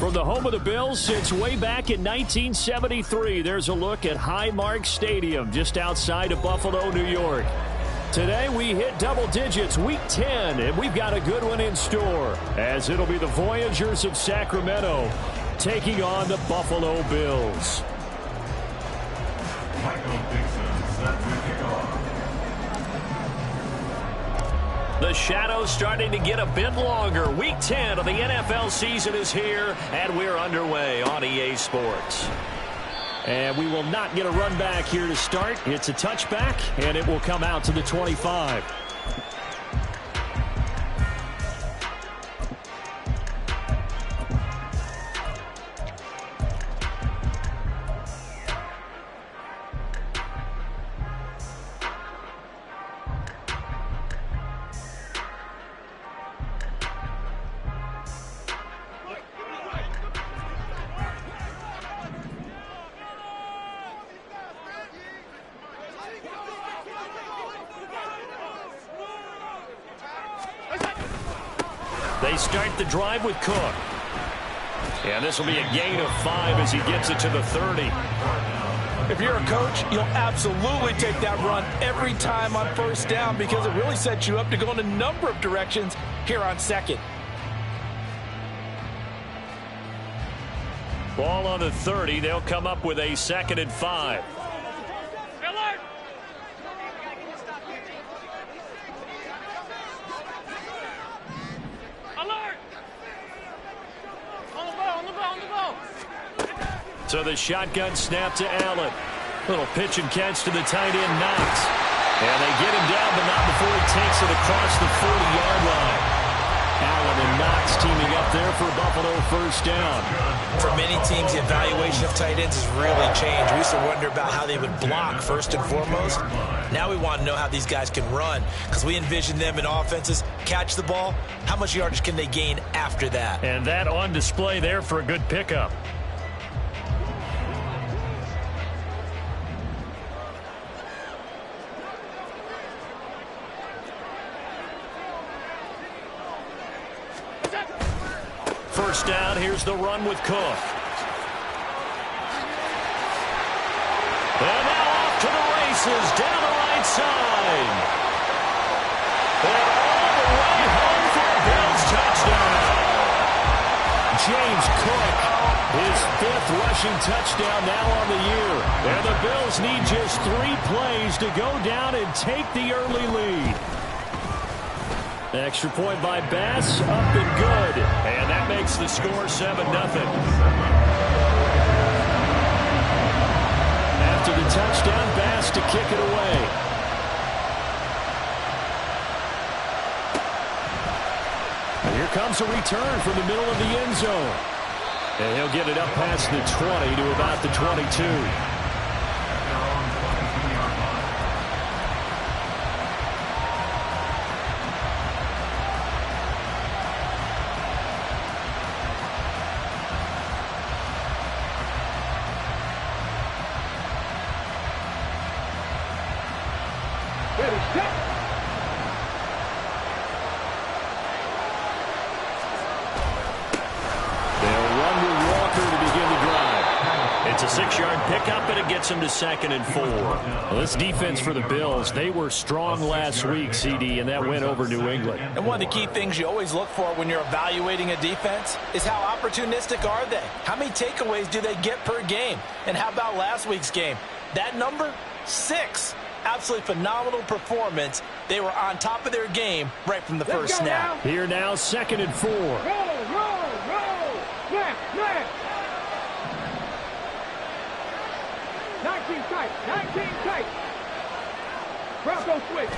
From the home of the Bills since way back in 1973, there's a look at Highmark Stadium just outside of Buffalo, New York. Today we hit double digits, Week 10, and we've got a good one in store, as it'll be the Voyagers of Sacramento taking on the Buffalo Bills. The shadow's starting to get a bit longer. Week 10 of the NFL season is here, and we're underway on EA Sports. And we will not get a run back here to start. It's a touchback, and it will come out to the 25. They start the drive with Cook. And this will be a gain of 5 as he gets it to the 30. If you're a coach, you'll absolutely take that run every time on first down because it really sets you up to go in a number of directions here on second. Ball on the 30. They'll come up with a 2nd and 5. So the shotgun snap to Allen. Little pitch and catch to the tight end, Knox. And they get him down, but not before he takes it across the 40-yard line. Allen and Knox teaming up there for Buffalo first down. For many teams, the evaluation of tight ends has really changed. We used to wonder about how they would block first and foremost. Now we want to know how these guys can run because we envision them in offenses catch the ball. How much yardage can they gain after that? And that on display there for a good pickup. First down, here's the run with Cook. And now off to the races, down the right side. And all the way home for a Bills touchdown. James Cook, his 5th rushing touchdown now on the year. And the Bills need just 3 plays to go down and take the early lead. Extra point by Bass, up and good. And that makes the score 7-0. After the touchdown, Bass to kick it away. And here comes a return from the middle of the end zone. And he'll get it up past the 20 to about the 22. It's a 6-yard pickup, and it gets him to 2nd and 4. Well, this defense for the Bills, they were strong last week, CD, and that went over New England. And one of the key things you always look for when you're evaluating a defense is how opportunistic are they? How many takeaways do they get per game? And how about last week's game? That number, 6. Absolutely phenomenal performance. They were on top of their game right from the first snap. Here now, 2nd and 4. Roll. Left. 19 tight. Bronco switch.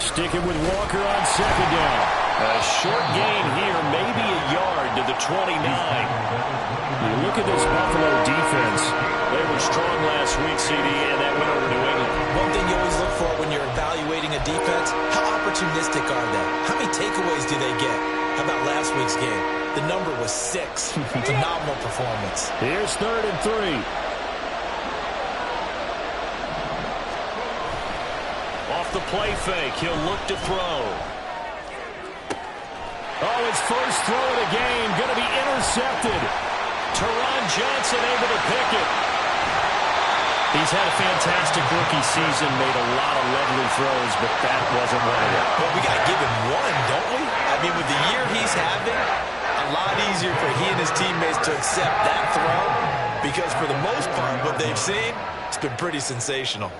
Sticking with Walker on 2nd down. A short gain here, maybe a yard to the 29. You look at this Buffalo defense. They were strong last week, CD, and that went over New England. One thing you always look for when you're evaluating a defense, how opportunistic are they? How many takeaways do they get? How about last week's game? The number was 6. Phenomenal performance. Here's 3rd and 3. Off the play fake, he'll look to throw. Oh, his first throw of the game going to be intercepted. Teron Johnson able to pick it. He's had a fantastic rookie season, made a lot of lovely throws, but that wasn't one of them. Well, we got to give him one, don't we? I mean, with the year he's having, a lot easier for he and his teammates to accept that throw, because for the most part, what they've seen, it's been pretty sensational.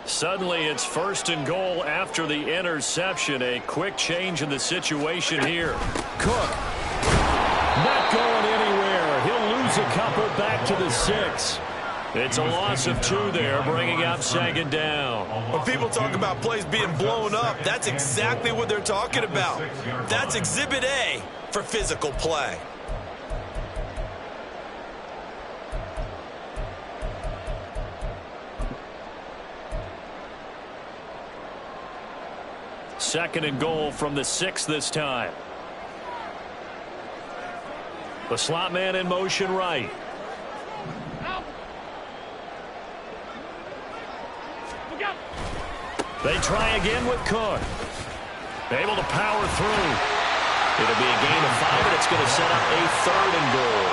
Suddenly, it's 1st and goal after the interception. A quick change in the situation here. Cook, not going anywhere. He'll lose a couple back to the 6. It's a loss of 2 there, bringing up 2nd down. When people talk about plays being blown up, that's exactly what they're talking about. That's Exhibit A for physical play. Second and goal from the 6 this time. The slot man in motion right. They try again with Cook. Able to power through. It'll be a gain of 5, and it's going to set up a 3rd and goal.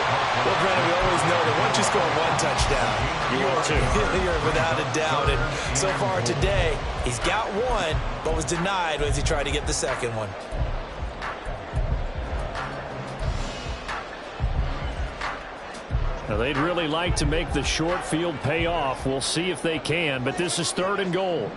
Well, Brandon, we always know that once you score 1 touchdown, you're without a doubt. And so far today, he's got 1, but was denied as he tried to get the 2nd one. Now, they'd really like to make the short field pay off. We'll see if they can, but this is 3rd and goal.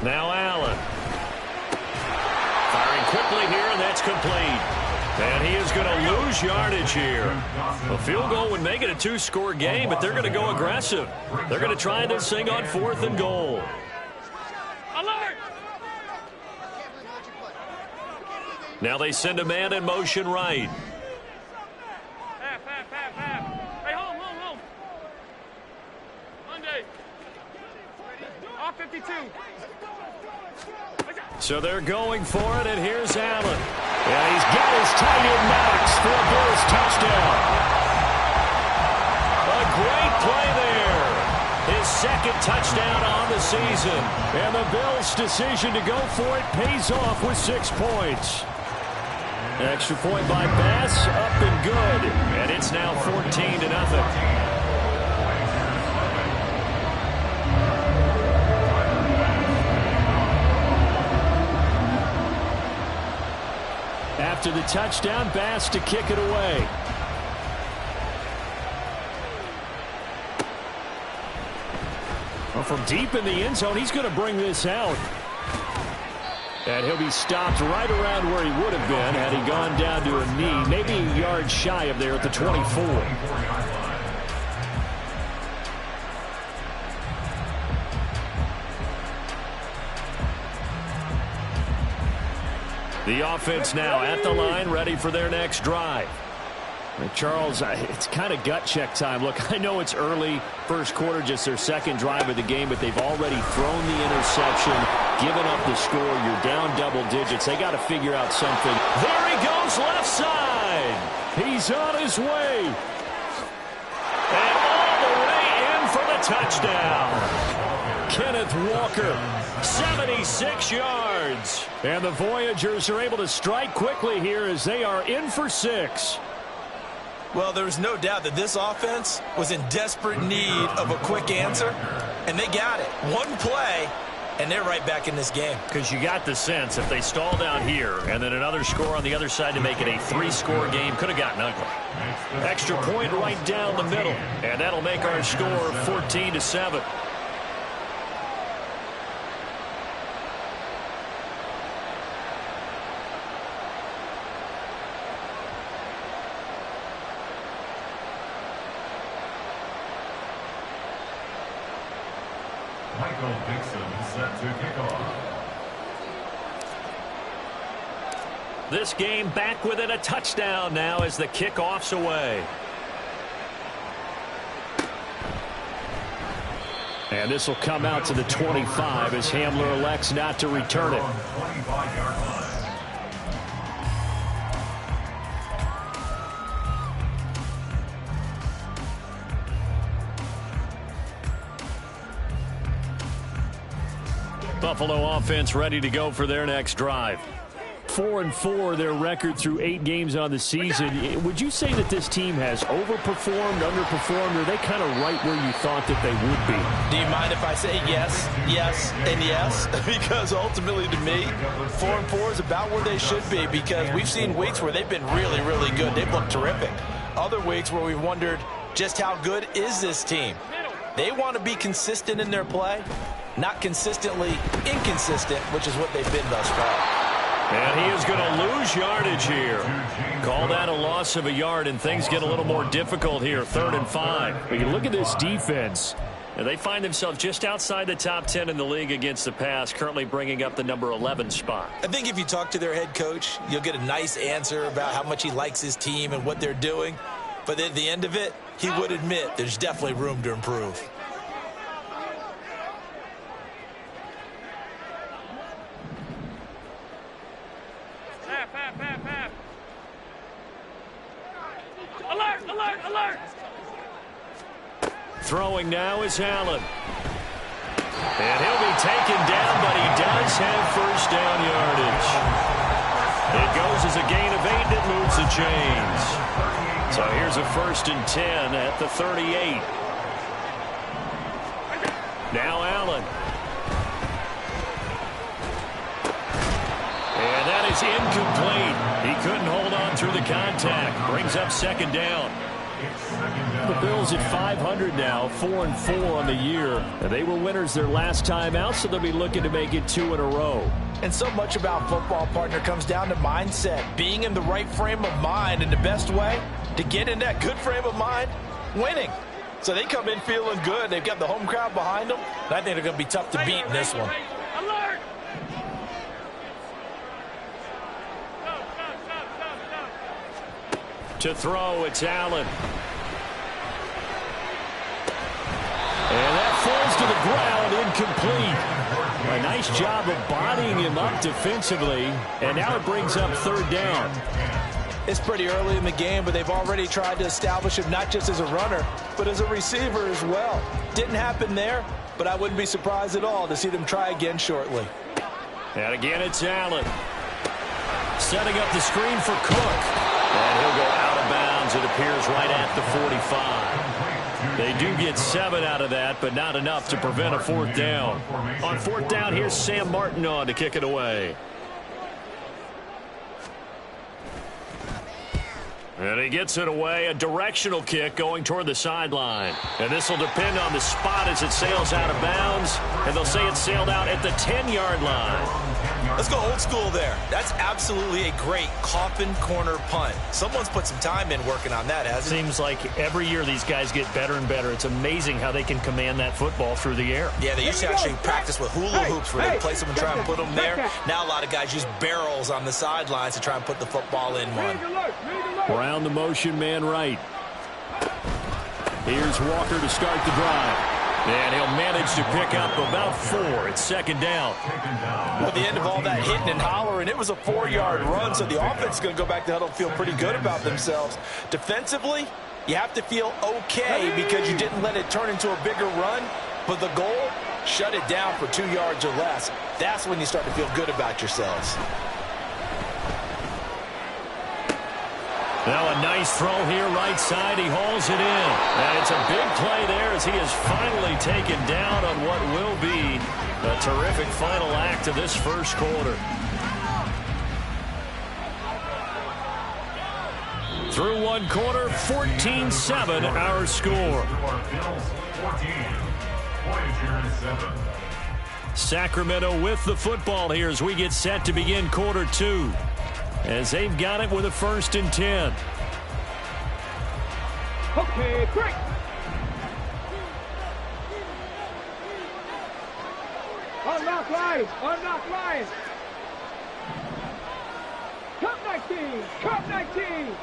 Now Allen. Firing quickly here, and that's complete. And he is going to lose yardage here. A field goal would make it a 2-score game, but they're going to go aggressive. They're going to try this thing on 4th and goal. Alert! Now they send a man in motion right. Half. Hey, home. Monday. Off 52. So they're going for it, and here's Allen. And he's got his tight end Knox for a Bills touchdown. A great play there. His 2nd touchdown on the season. And the Bills' decision to go for it pays off with 6 points. Extra point by Bass, up and good. And it's now 14-0. After the touchdown, Bass to kick it away. Well, from deep in the end zone, he's going to bring this out. And he'll be stopped right around where he would have been had he gone down to a knee, maybe a yard shy of there at the 24. The offense now at the line, ready for their next drive. Charles, it's kind of gut check time. Look, I know it's early, first quarter, just their 2nd drive of the game, but they've already thrown the interception, given up the score. You're down double digits. They got to figure out something. There he goes, left side. He's on his way. And all the way in for the touchdown. Kenneth Walker, 76 yards. And the Voyagers are able to strike quickly here as they are in for 6. Well, there's no doubt that this offense was in desperate need of a quick answer, and they got it. 1 play, and they're right back in this game. Because you got the sense if they stall down here and then another score on the other side to make it a 3-score game, could have gotten ugly. Extra point right down the middle, and that'll make our score 14-7. Set to kick off. This game back within a touchdown now as the kickoff's away. And this will come out to the 25 as Hamler elects not to return it. Buffalo offense ready to go for their next drive. 4-4, their record through 8 games on the season. Would you say that this team has overperformed, underperformed, or are they kind of right where you thought that they would be? Do you mind if I say yes, yes, and yes? Because ultimately to me, 4-4 is about where they should be, because we've seen weeks where they've been really, really good. They've looked terrific. Other weeks where we've wondered just how good is this team. They want to be consistent in their play, not consistently inconsistent, which is what they've been thus far. And he is going to lose yardage here. Call that a loss of a yard, and things get a little more difficult here, 3rd and 5. But you look at this defense, and they find themselves just outside the top 10 in the league against the pass, currently bringing up the number 11 spot. I think if you talk to their head coach, you'll get a nice answer about how much he likes his team and what they're doing. But at the end of it, he would admit there's definitely room to improve. Alert, alert, alert! Throwing now is Allen. And he'll be taken down, but he does have first down yardage. It goes as a gain of 8, and it moves the chains. So here's a 1st and 10 at the 38. Now Allen. And that is incomplete. He couldn't hold on through the contact. Brings up 2nd down. The Bills at 500 now, 4-4 on the year. And they were winners their last time out, so they'll be looking to make it 2 in a row. And so much about football, partner, comes down to mindset. Being in the right frame of mind, and the best way to get in that good frame of mind, winning. So they come in feeling good. They've got the home crowd behind them. And I think they're going to be tough to beat in this one. Alert! To throw, it's Allen. And that falls to the ground, incomplete. A nice job of bodying him up defensively, and now it brings up 3rd down. It's pretty early in the game, but they've already tried to establish him not just as a runner, but as a receiver as well. Didn't happen there, but I wouldn't be surprised at all to see them try again shortly. And again, it's Allen. Setting up the screen for Cook. And he'll go out of bounds, it appears, right at the 45. They do get 7 out of that, but not enough to prevent a 4th down. On 4th down, here's Sam Martin on to kick it away. And he gets it away, a directional kick going toward the sideline. And this will depend on the spot as it sails out of bounds. And they'll say it sailed out at the 10-yard line. Let's go old school there. That's absolutely a great coffin corner punt. Someone's put some time in working on that, hasn't it? Seems like every year these guys get better and better. It's amazing how they can command that football through the air. Yeah, they used to actually practice with hula hoops where they place them and try and put them there. Now a lot of guys use barrels on the sidelines to try and put the football in one. Around the motion, man right. Here's Walker to start the drive. And he'll manage to pick up about 4. It's 2nd down. At the end of all that hitting and hollering, it was a 4-yard run, so the offense is going to go back to huddle and feel pretty good about themselves. Defensively, you have to feel okay because you didn't let it turn into a bigger run, but the goal, shut it down for 2 yards or less. That's when you start to feel good about yourselves. Now a nice throw here, right side. He hauls it in. And it's a big play there as he is finally taken down on what will be a terrific final act of this first quarter. Through 1 quarter, 14-7 our score. Sacramento with the football here as we get set to begin quarter 2. As they've got it with a 1st and 10. Okay, quick! Unlock line! Unlock line! Cup 19! Cup 19!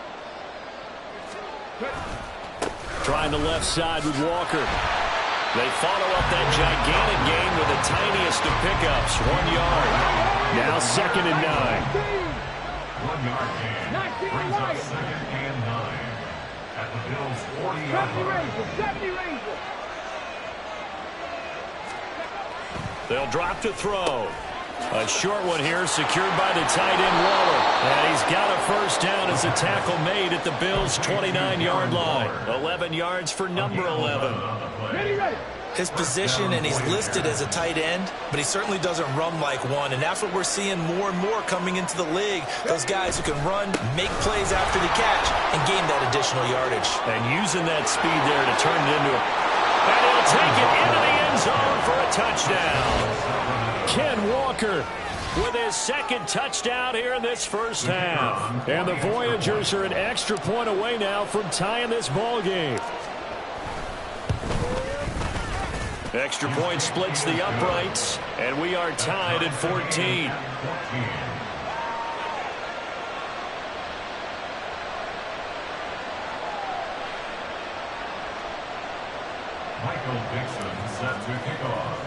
Trying the left side with Walker. They follow up that gigantic gain with the tiniest of pickups, 1 yard. Now 2nd and 9. 1 yard gain brings up 2nd and 9 at the Bills' 40-yard line. 70 Rangers! They'll drop to throw. A short one here, secured by the tight end Waller. And he's got a first down as a tackle made at the Bills' 29-yard line. 11 yards for number 11. His position, and he's listed as a tight end, but he certainly doesn't run like one. And that's what we're seeing more and more coming into the league. Those guys who can run, make plays after the catch, and gain that additional yardage. And using that speed there to turn it into a... And he'll take it into the end zone for a touchdown. Ken Walker with his second touchdown here in this first half. And the Voyagers are an extra point away now from tying this ball game. Extra point splits the uprights, and we are tied at 14. Michael Dixon set to kick off.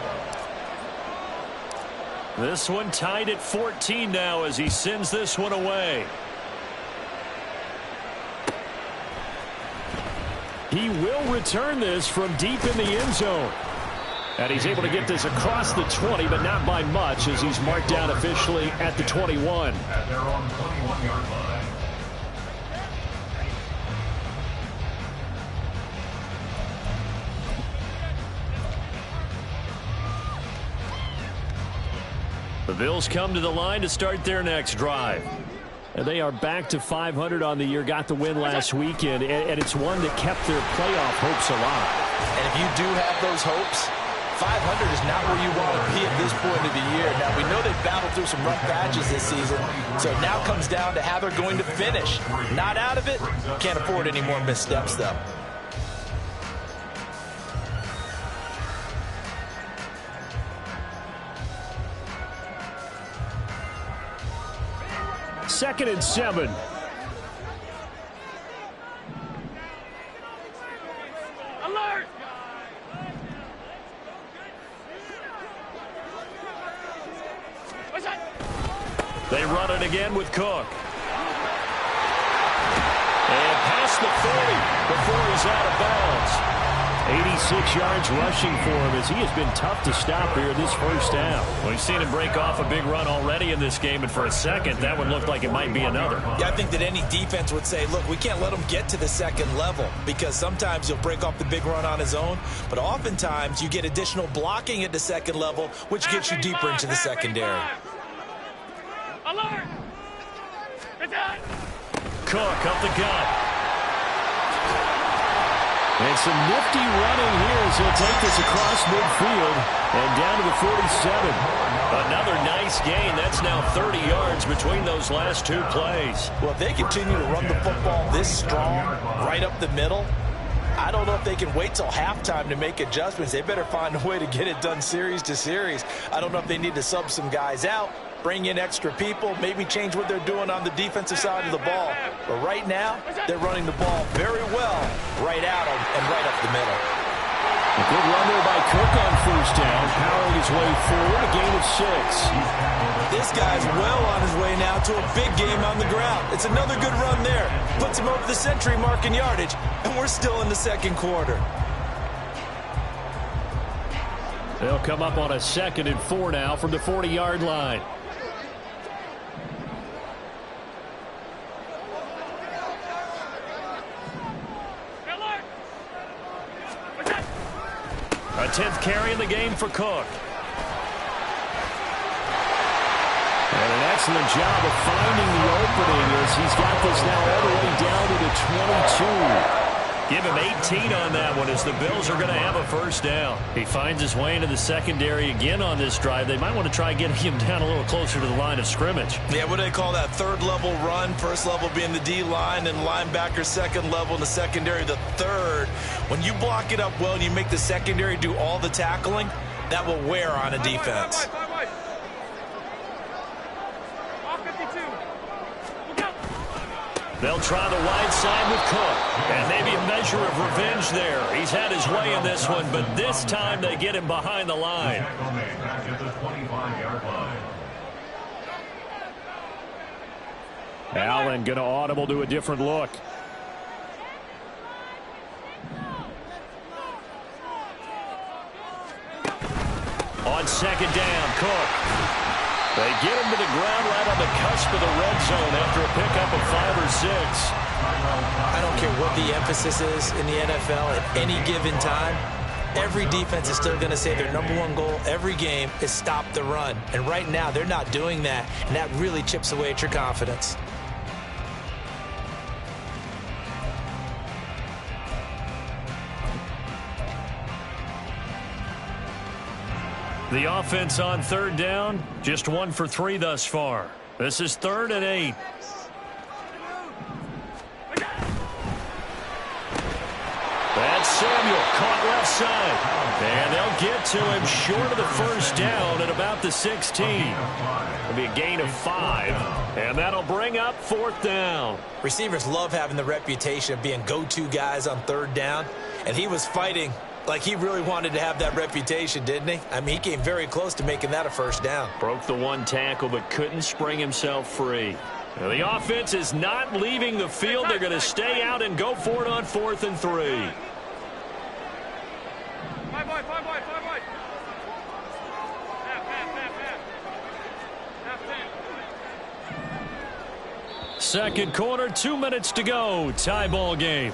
This one tied at 14 now as he sends this one away. He will return this from deep in the end zone. And he's able to get this across the 20, but not by much, as he's marked down officially at the 21. At their own 21-yard line. The Bills come to the line to start their next drive. And they are back to 500 on the year, got the win last weekend, and it's one that kept their playoff hopes alive. And if you do have those hopes, 500 is not where you want to be at this point of the year. Now, we know they've battled through some rough patches this season, so it now comes down to how they're going to finish. Not out of it, can't afford any more missteps, though. Second and 7. Alert! They run it again with Cook. And past the 40 before he's out of bounds. 86 yards rushing for him as he has been tough to stop here this first half. Well, we've seen him break off a big run already in this game, and for a second, that one looked like it might be another. Yeah, I think that any defense would say, look, we can't let him get to the second level, because sometimes he'll break off the big run on his own, but oftentimes you get additional blocking at the second level, which gets you deeper into the secondary. Alert! Cook up the gut. And some nifty running here as he'll take this across midfield and down to the 47. Another nice gain. That's now 30 yards between those last two plays. Well, if they continue to run the football this strong, right up the middle, I don't know if they can wait till halftime to make adjustments. They better find a way to get it done series to series. I don't know if they need to sub some guys out, bring in extra people, maybe change what they're doing on the defensive side of the ball. But right now, they're running the ball very well right out and right up the middle. A good run there by Cook on first down, powering his way forward, a gain of 6. This guy's well on his way now to a big game on the ground. It's another good run there. Puts him over the century mark in yardage, and we're still in the second quarter. They'll come up on a 2nd and 4 now from the 40-yard line. A 10th carry in the game for Cook. And an excellent job of finding the opening as he's got this now all the way down to the 22. Give him 18 on that one as the Bills are going to have a first down. He finds his way into the secondary again on this drive. They might want to try getting him down a little closer to the line of scrimmage. Yeah, what do they call that? Third level run. First level being the D-line and linebacker, second level in the secondary, the third. When you block it up well and you make the secondary do all the tackling, that will wear on a defense. They'll try the wide side with Cook. And maybe a measure of revenge there. He's had his way in this one, but this time they get him behind the line. Back at the 25-yard line. Allen going to audible to a different look. On second down. Cook. They get him to the ground right on the cusp of the red zone after a pickup of 5 or 6. I don't care what the emphasis is in the NFL at any given time. Every defense is still going to say their #1 goal every game is stop the run. And right now, they're not doing that, and that really chips away at your confidence. The offense on third down, just 1 for 3 thus far. This is 3rd and 8. That's Samuel, caught left side. And they'll get to him short of the first down at about the 16. It'll be a gain of 5, and that'll bring up 4th down. Receivers love having the reputation of being go-to guys on third down, and he was fighting like he really wanted to have that reputation, didn't he? I mean, he came very close to making that a first down. Broke the 1 tackle, but couldn't spring himself free. Now, the offense is not leaving the field. They're going to stay out and go for it on 4th and 3. Five wide. Half 10. Second quarter, 2 minutes to go. Tie ball game.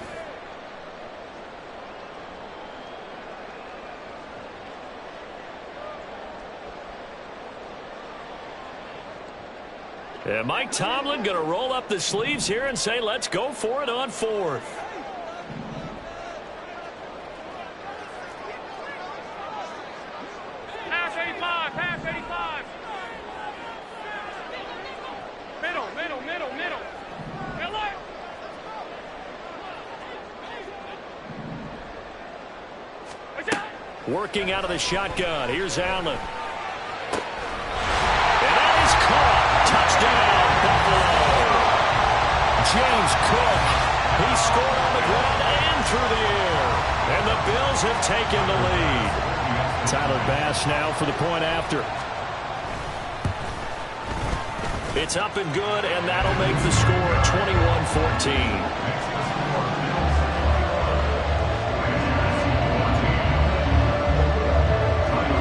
And Mike Tomlin going to roll up the sleeves here and say, let's go for it on 4th. Pass 85. Middle. Miller. Working out of the shotgun. Here's Allen. And that is caught. Touchdown, Buffalo. James Cook. He scored on the ground and through the air. And the Bills have taken the lead. Tyler Bass now for the point after. It's up and good, and that'll make the score 21-14.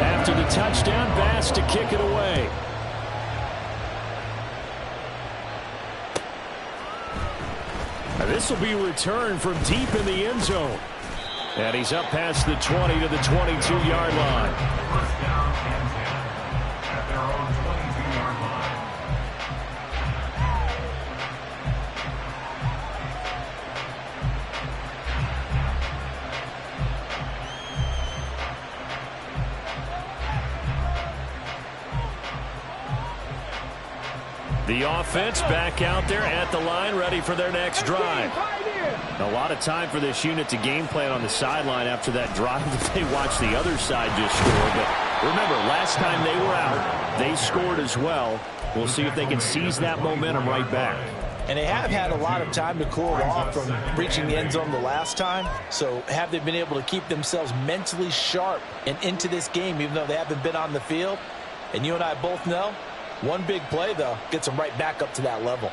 After the touchdown, Bass to kick it away. Now this will be returned from deep in the end zone. And he's up past the 20 to the 22-yard line. First down and 10 at their own 22-yard line. The offense back out there at the line, ready for their next drive. A lot of time for this unit to game plan on the sideline after that drive that they watched the other side just score. But remember, last time they were out, they scored as well. We'll see if they can seize that momentum right back. And they have had a lot of time to cool off from reaching the end zone the last time. So have they been able to keep themselves mentally sharp and into this game, even though they haven't been on the field? And you and I both know, one big play, though, gets them right back up to that level.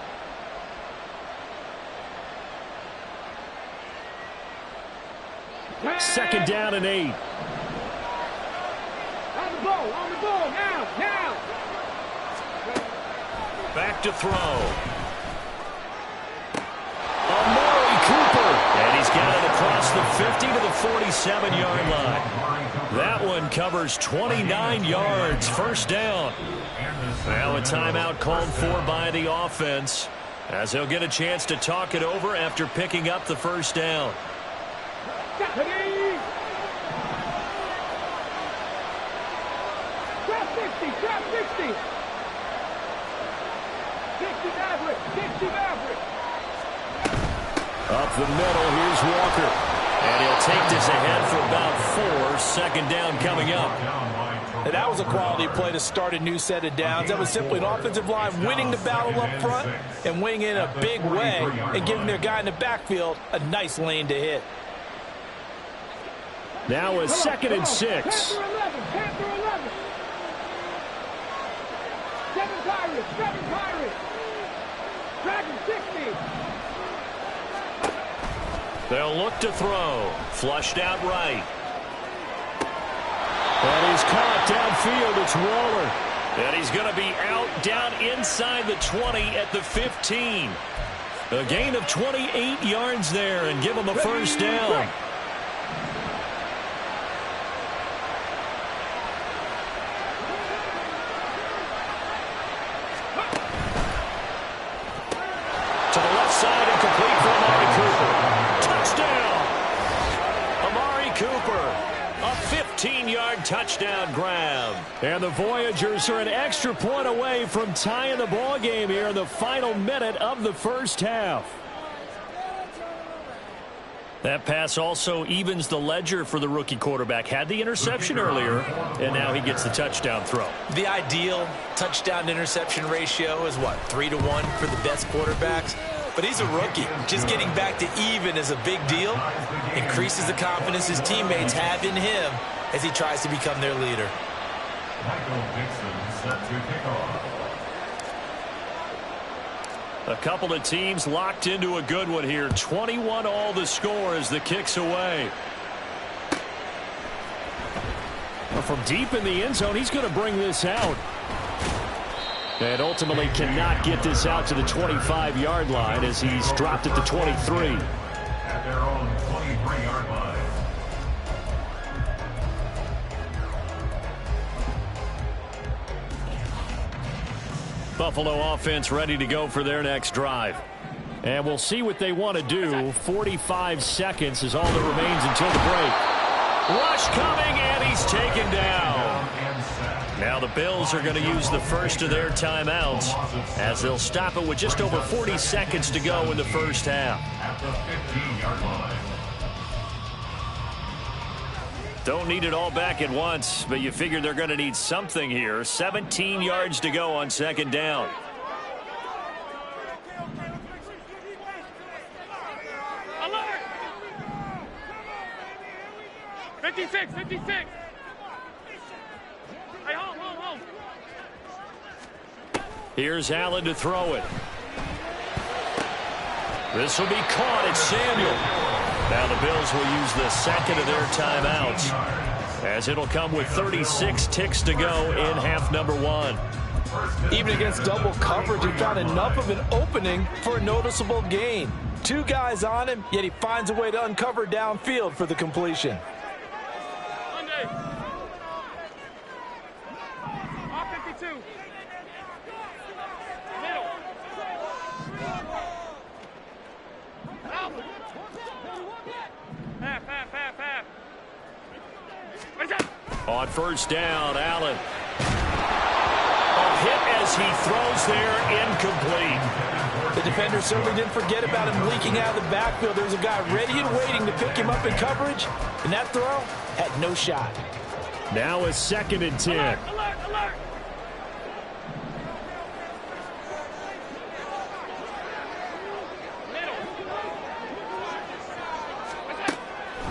Second down and 8. On the ball, now. Back to throw. Amari Cooper. And he's got it across the 50 to the 47-yard line. That one covers 29 yards. First down. Now a timeout called for by the offense, as he'll get a chance to talk it over after picking up the first down. Trap 60. 60 Maverick. Up the middle, here's Walker. And he'll take this ahead for about 4. Second down coming up. And that was a quality play to start a new set of downs. That was simply an offensive line winning the battle up front and winning in a big way and giving their guy in the backfield a nice lane to hit. Now a 2nd and 6. Panther 11. 7 Pirates. Dragon 60. They'll look to throw. Flushed out right. And he's caught back downfield. It's Waller. And he's going to be out down inside the 20 at the 15. A gain of 28 yards there and give him a first down. To the left side and complete for Amari Cooper. Touchdown! Amari Cooper. A 15-yard touchdown grab. And the Voyagers are an extra point away from tying the ball game here in the final minute of the first half. That pass also evens the ledger for the rookie quarterback. Had the interception earlier, and now he gets the touchdown throw. The ideal touchdown-interception ratio is, what, 3-to-1 for the best quarterbacks? But he's a rookie. Just getting back to even is a big deal. Increases the confidence his teammates have in him as he tries to become their leader. Michael Dixon set to kick off. A couple of teams locked into a good one here. 21 all the score as the kick's away. From deep in the end zone, he's going to bring this out. And ultimately cannot get this out to the 25-yard line as he's dropped at the 23. At their own 23-yard line. Buffalo offense ready to go for their next drive. And we'll see what they want to do. 45 seconds is all that remains until the break. Rush coming, and he's taken down. Now the Bills are going to use the first of their timeouts as they'll stop it with just over 40 seconds to go in the first half. At the 15-yard line. Don't need it all back at once, but you figure they're going to need something here. 17 yards to go on second down. Alert! 56, 56. Hey, home. Here's Allen to throw it. This will be caught. It's Samuel. Now the Bills will use the second of their timeouts as it'll come with 36 ticks to go in half number one. Even against double coverage, he found enough of an opening for a noticeable gain. Two guys on him, yet he finds a way to uncover downfield for the completion. Monday. Off 52. Middle. Half. What is that? On first down, Allen. A hit as he throws there, incomplete. The defender certainly didn't forget about him leaking out of the backfield. There was a guy ready and waiting to pick him up in coverage, and that throw had no shot. Now a second and 10. Alert.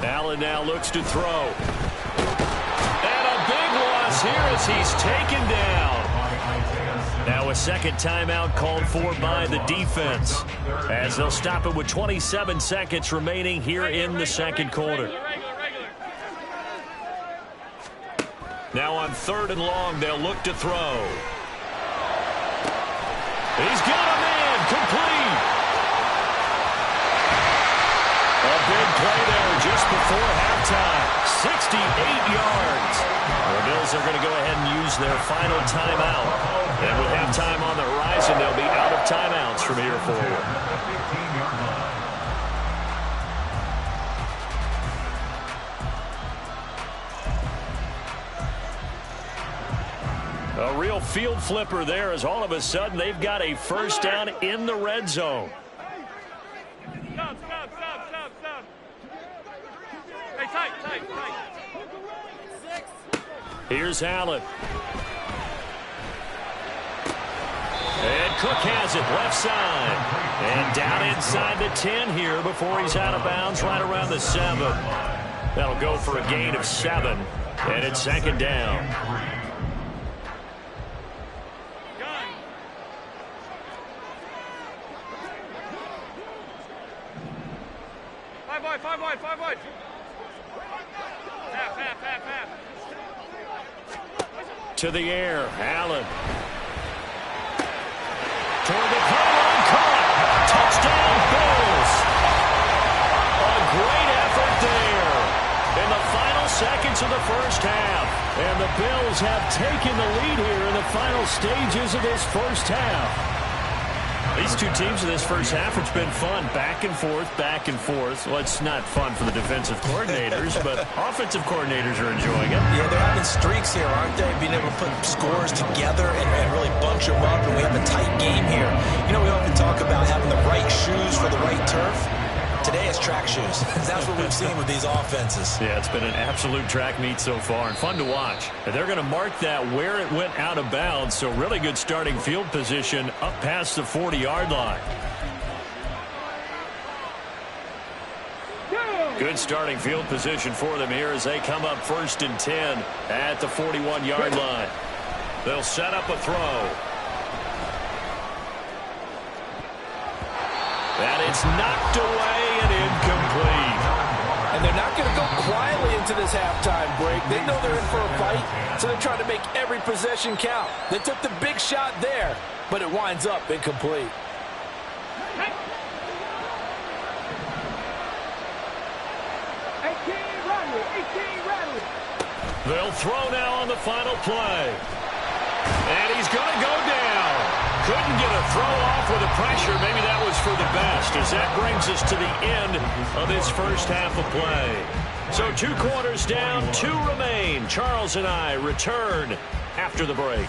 Allen now looks to throw. And a big loss here as he's taken down. Now a second timeout called for by the defense as they'll stop it with 27 seconds remaining here in the second quarter. Now on third and long, they'll look to throw. He's got a man, complete. A big play there just before halftime. 68 yards. The Bills are going to go ahead and use their final timeout. And with halftime on the horizon, they'll be out of timeouts from here forward. A real field flipper there as all of a sudden they've got a first down in the red zone. Stop. Hey, tight. Here's Allen. And Cook has it left side. And down inside the 10 here before he's out of bounds right around the 7. That'll go for a gain of 7. And it's second down. Five wide. Half. to the air. Allen. Toward the pylon, caught. Touchdown, Bills. A great effort there in the final seconds of the first half. And the Bills have taken the lead here in the final stages of this first half. These two teams in this first half, it's been fun. Back and forth, back and forth. Well, it's not fun for the defensive coordinators, but offensive coordinators are enjoying it. Yeah, they're having streaks here, aren't they? Being able to put scores together and really bunch them up, and we have a tight game here. You know, we often talk about having the right shoes for the right turf. Today it's track shoes. That's what we've seen with these offenses. Yeah, it's been an absolute track meet so far and fun to watch. And they're going to mark that where it went out of bounds, so really good starting field position up past the 40-yard line. Good starting field position for them here as they come up 1st and 10 at the 41-yard line. They'll set up a throw. And it's knocked away and incomplete. And they're not going to go quietly into this halftime break. They know they're in for a fight, so they're trying to make every possession count. They took the big shot there, but it winds up incomplete. They'll throw now on the final play. And he's going to go down. Couldn't get a throw off with the pressure. Maybe that was for the best, as that brings us to the end of this first half of play. So 2 quarters down, 2 remain. Charles and I return after the break.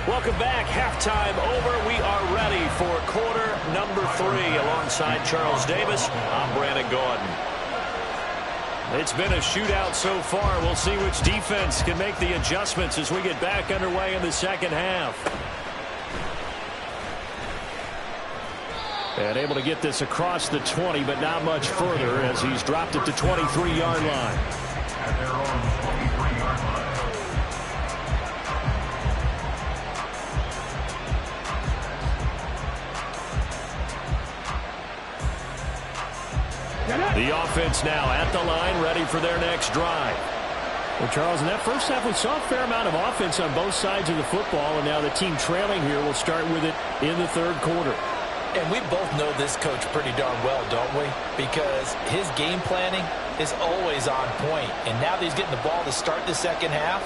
Welcome back. Halftime over. We are ready for quarter number 3. Alongside Charles Davis, I'm Brandon Gordon. It's been a shootout so far. We'll see which defense can make the adjustments as we get back underway in the second half. And able to get this across the 20, but not much further as he's dropped it to 23-yard line. At their own 23-yard line. The offense now at the line, ready for their next drive. Well, Charles, in that first half, we saw a fair amount of offense on both sides of the football, and now the team trailing here will start with it in the third quarter. And we both know this coach pretty darn well, don't we? Because his game planning is always on point. And now that he's getting the ball to start the second half,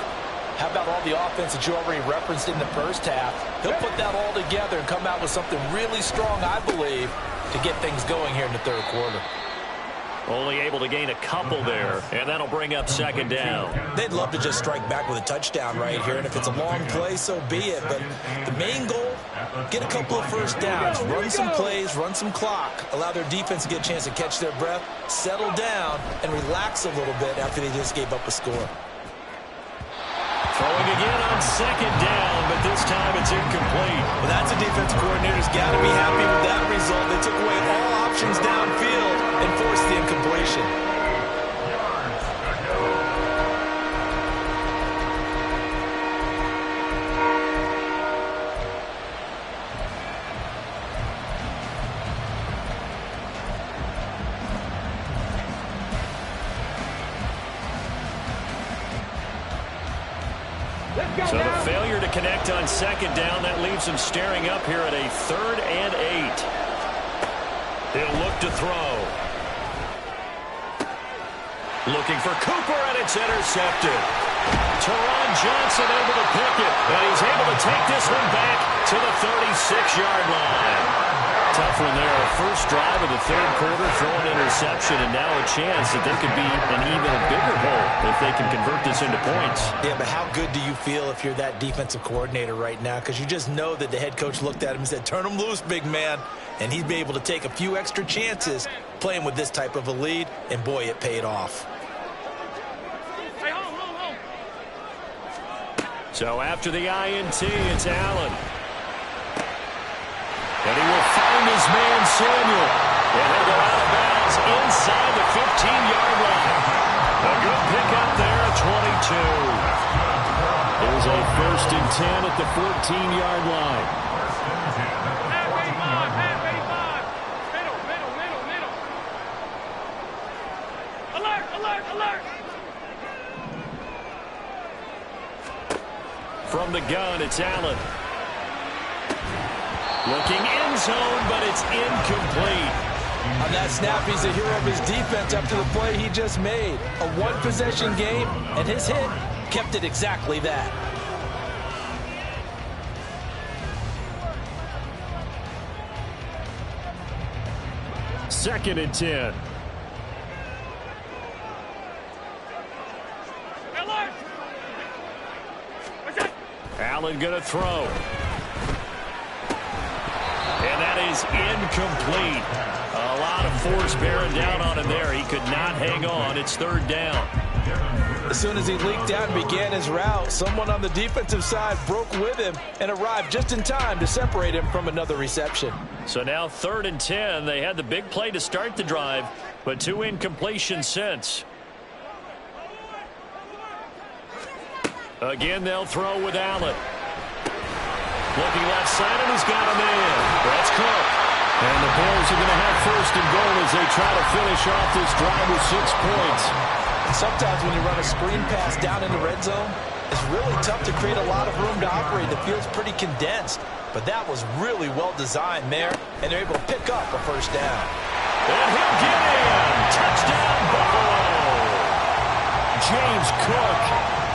how about all the offense that you already referenced in the first half? He'll put that all together and come out with something really strong, I believe, to get things going here in the third quarter. Only able to gain a couple there, and that'll bring up second down. They'd love to just strike back with a touchdown right here, and if it's a long play, so be it. But the main goal, get a couple of first downs, run some plays, run some clock, allow their defense to get a chance to catch their breath, settle down, and relax a little bit after they just gave up a score. Throwing again on second down, but this time it's incomplete. Well, that's a defensive coordinator's got to be happy with that result. They took away all options downfield and forced the incompletion. So the failure to connect on second down, that leaves him staring up here at a 3rd and 8. He'll look to throw. Looking for Cooper, and it's intercepted. Teron Johnson able to pick it, and he's able to take this one back to the 36-yard line. Tough one there. First drive of the third quarter, throwing interception, and now a chance that they could be an even bigger hole if they can convert this into points. Yeah, but how good do you feel if you're that defensive coordinator right now? Because you just know that the head coach looked at him and said, turn him loose, big man. And he'd be able to take a few extra chances playing with this type of a lead, and boy, it paid off. Hey, hold. So after the INT, it's Allen. And he will find his man, Samuel. And he'll go out of bounds inside the 15-yard line. A good pickup there at 22. It was a 1st and 10 at the 14-yard line. Half 85. Middle. Alert. From the gun, it's Allen. Looking end zone, but it's incomplete. On that snap, he's the hero of his defense after the play he just made. A one-possession game, and his hit kept it exactly that. Second and 10. Alert. What's that? Allen going to throw. And that is incomplete. A lot of force bearing down on him there. He could not hang on. It's 3rd down. As soon as he leaked out and began his route, someone on the defensive side broke with him and arrived just in time to separate him from another reception. So now 3rd and 10. They had the big play to start the drive, but 2 incompletions since. Again, they'll throw with Allen. Looking left side, and he's got him in. That's Cook. And the Bills are going to have 1st and goal as they try to finish off this drive with 6 points. And sometimes when you run a screen pass down in the red zone, it's really tough to create a lot of room to operate. The field's pretty condensed, but that was really well designed there, and they're able to pick up a 1st down. And he'll get in. Touchdown, Buffalo. James Cook,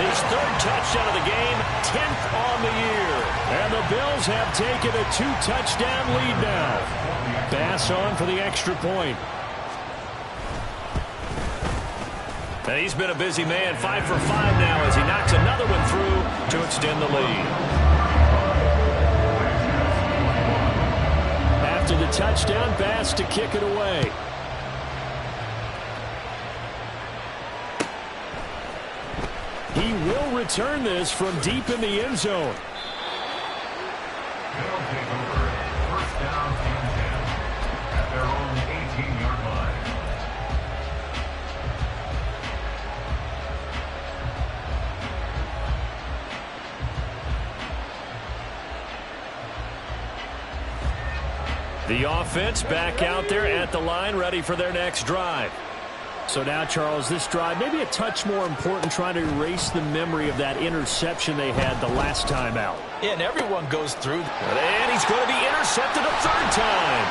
his 3rd touchdown of the game, 10th on the year. And the Bills have taken a 2-touchdown lead now. Bass on for the extra point. And he's been a busy man, 5 for 5 now as he knocks another one through to extend the lead. After the touchdown, Bass to kick it away. He will return this from deep in the end zone. They'll take over 1st down and 10 at their own 18-yard line. The offense back out there at the line, ready for their next drive. So now, Charles, this drive maybe a touch more important, trying to erase the memory of that interception they had the last time out. Yeah, and everyone goes through. And he's going to be intercepted a 3rd time.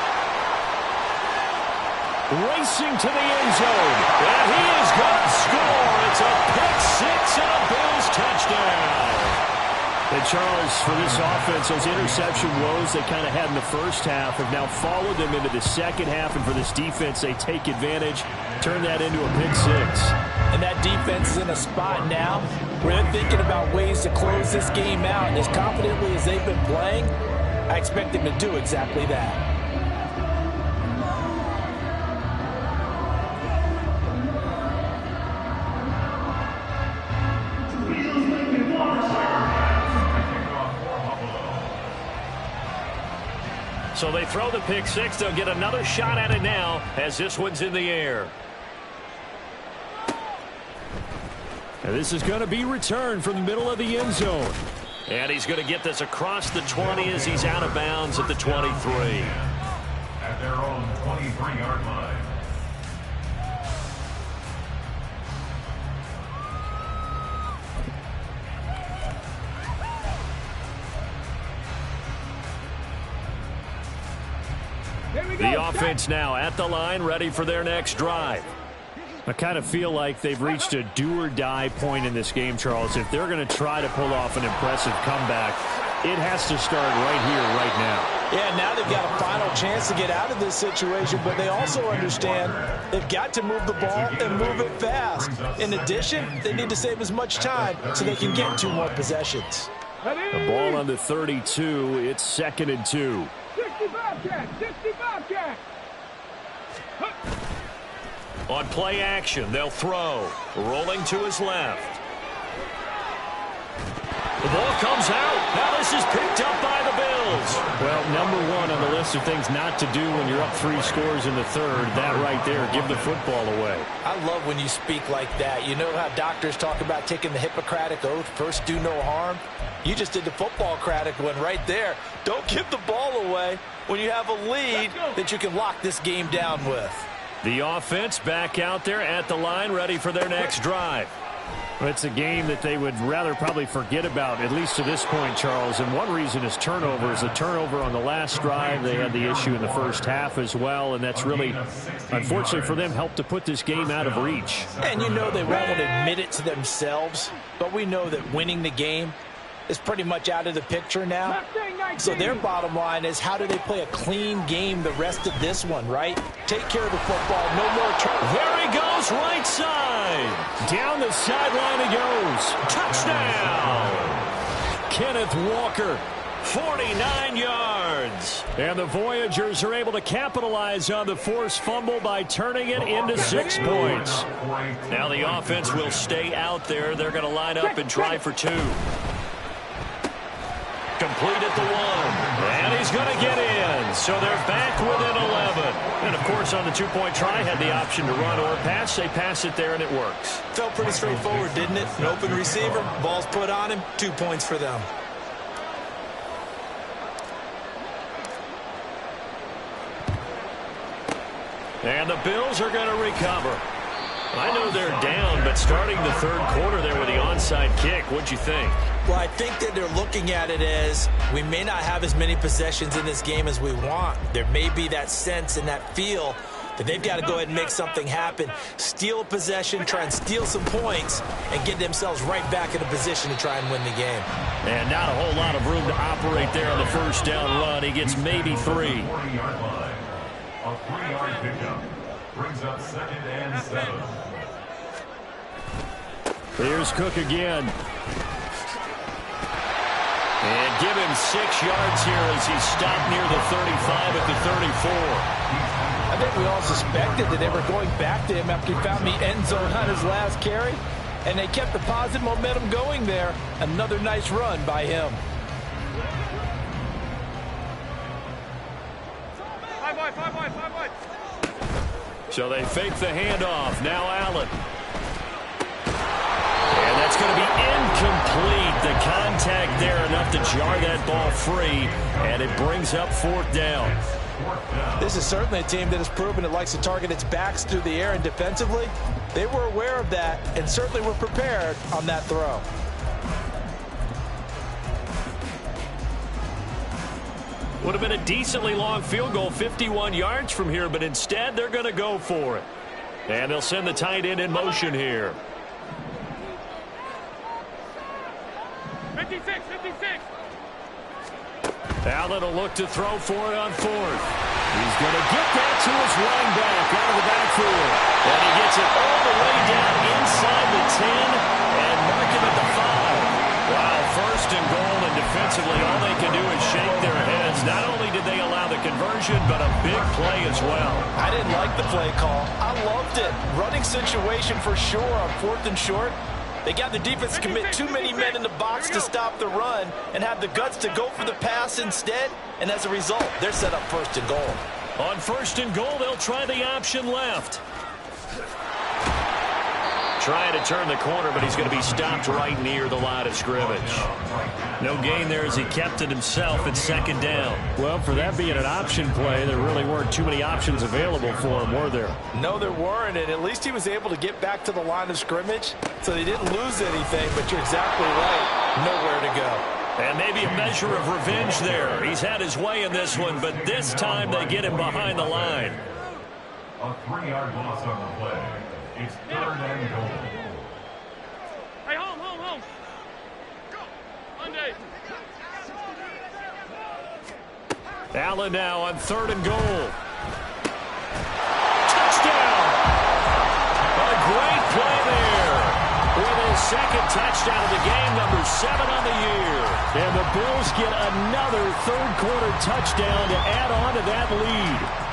Racing to the end zone. And he is going to score. It's a pick 6 and a Bills touchdown. And Charles, for this offense, those interception woes they kind of had in the first half have now followed them into the second half. And for this defense, they take advantage, turn that into a pick 6. And that defense is in a spot now where they're thinking about ways to close this game out. And as confidently as they've been playing, I expect them to do exactly that. So they throw the pick 6. They'll get another shot at it now as this one's in the air. And this is going to be returned from the middle of the end zone. And he's going to get this across the 20 as he's out of bounds at the 23. At their own 23-yard line. The offense now at the line, ready for their next drive. I kind of feel like they've reached a do-or-die point in this game, Charles. If they're going to try to pull off an impressive comeback, it has to start right here, right now. Yeah, now they've got a final chance to get out of this situation, but they also understand they've got to move the ball and move it fast. In addition, they need to save as much time so they can get 2 more possessions. The ball on the 32, it's 2nd and 2. 65 cat. On play action, they'll throw. Rolling to his left. The ball comes out. Now this is picked up by the Bills. Well, number one on the list of things not to do when you're up 3 scores in the third, that right there, give the football away. I love when you speak like that. You know how doctors talk about taking the Hippocratic Oath, first do no harm? You just did the football-cratic one right there. Don't give the ball away when you have a lead that you can lock this game down with. The offense back out there at the line, ready for their next drive. Well, it's a game that they would rather probably forget about, at least to this point, Charles. And one reason is turnovers. The turnover on the last drive, they had the issue in the first half as well. And that's really, unfortunately for them, helped to put this game out of reach. And you know they won't admit it to themselves, but we know that winning the game is pretty much out of the picture now. So their bottom line is, how do they play a clean game the rest of this one, right? Take care of the football, no more trouble. There he goes, right side. Down the sideline he goes. Touchdown. Kenneth Walker, 49 yards. And the Voyagers are able to capitalize on the forced fumble by turning it into 6 points. Now the offense will stay out there. They're going to line up and try for 2. Complete at the 1. And he's going to get in. So they're back within 11. And, of course, on the 2-point try, had the option to run or pass. They pass it there, and it works. Felt pretty straightforward, didn't it? An open receiver, ball's put on him, 2 points for them. And the Bills are going to recover. I know they're down, but starting the third quarter there with the onside kick, what'd you think? Well, I think that they're looking at it as, we may not have as many possessions in this game as we want. There may be that sense and that feel that they've got to go ahead and make something happen. Steal a possession, try and steal some points, and get themselves right back in a position to try and win the game. And not a whole lot of room to operate there on the first down run. He gets maybe 3. 40-yard line. A 3-yard pickup brings up 2nd and 7. Here's Cook again. And give him 6 yards here as he's stopped near the 35 at the 34. I think we all suspected that they were going back to him after he found the end zone on his last carry, and they kept the positive momentum going there. Another nice run by him. Five wide. So they fake the handoff. Now Allen. And that's going to be incomplete. The contact there enough to jar that ball free, and it brings up 4th down. This is certainly a team that has proven it likes to target its backs through the air, and defensively, they were aware of that and certainly were prepared on that throw. Would have been a decently long field goal, 51 yards from here, but instead they're going to go for it. And they'll send the tight end in motion here. 56. Allen will look to throw for it on 4th. He's going to get that to his running back out of the backfield. And he gets it all the way down inside the 10 and mark him at the 5. Wow, 1st and goal, and defensively all they can do is shake their heads. Not only did they allow the conversion, but a big play as well. I didn't like the play call. I loved it. Running situation for sure on 4th and short. They got the defense to commit too many men in the box to stop the run and have the guts to go for the pass instead. And as a result, they're set up 1st and goal. On 1st and goal, they'll try the option left. Trying to turn the corner, but he's going to be stopped right near the line of scrimmage. No gain there as he kept it himself at 2nd down. Well, for that being an option play, there really weren't too many options available for him, were there? No, there weren't, and at least he was able to get back to the line of scrimmage, so they didn't lose anything, but you're exactly right. Nowhere to go. And maybe a measure of revenge there. He's had his way in this one, but this time they get him behind the line. A 3-yard loss on the play. It's 3rd and goal. Hey, home. Go. Monday. Allen now on 3rd and goal. Touchdown! A great play there. With his 2nd touchdown of the game, number 7 on the year. And the Bills get another 3rd quarter touchdown to add on to that lead.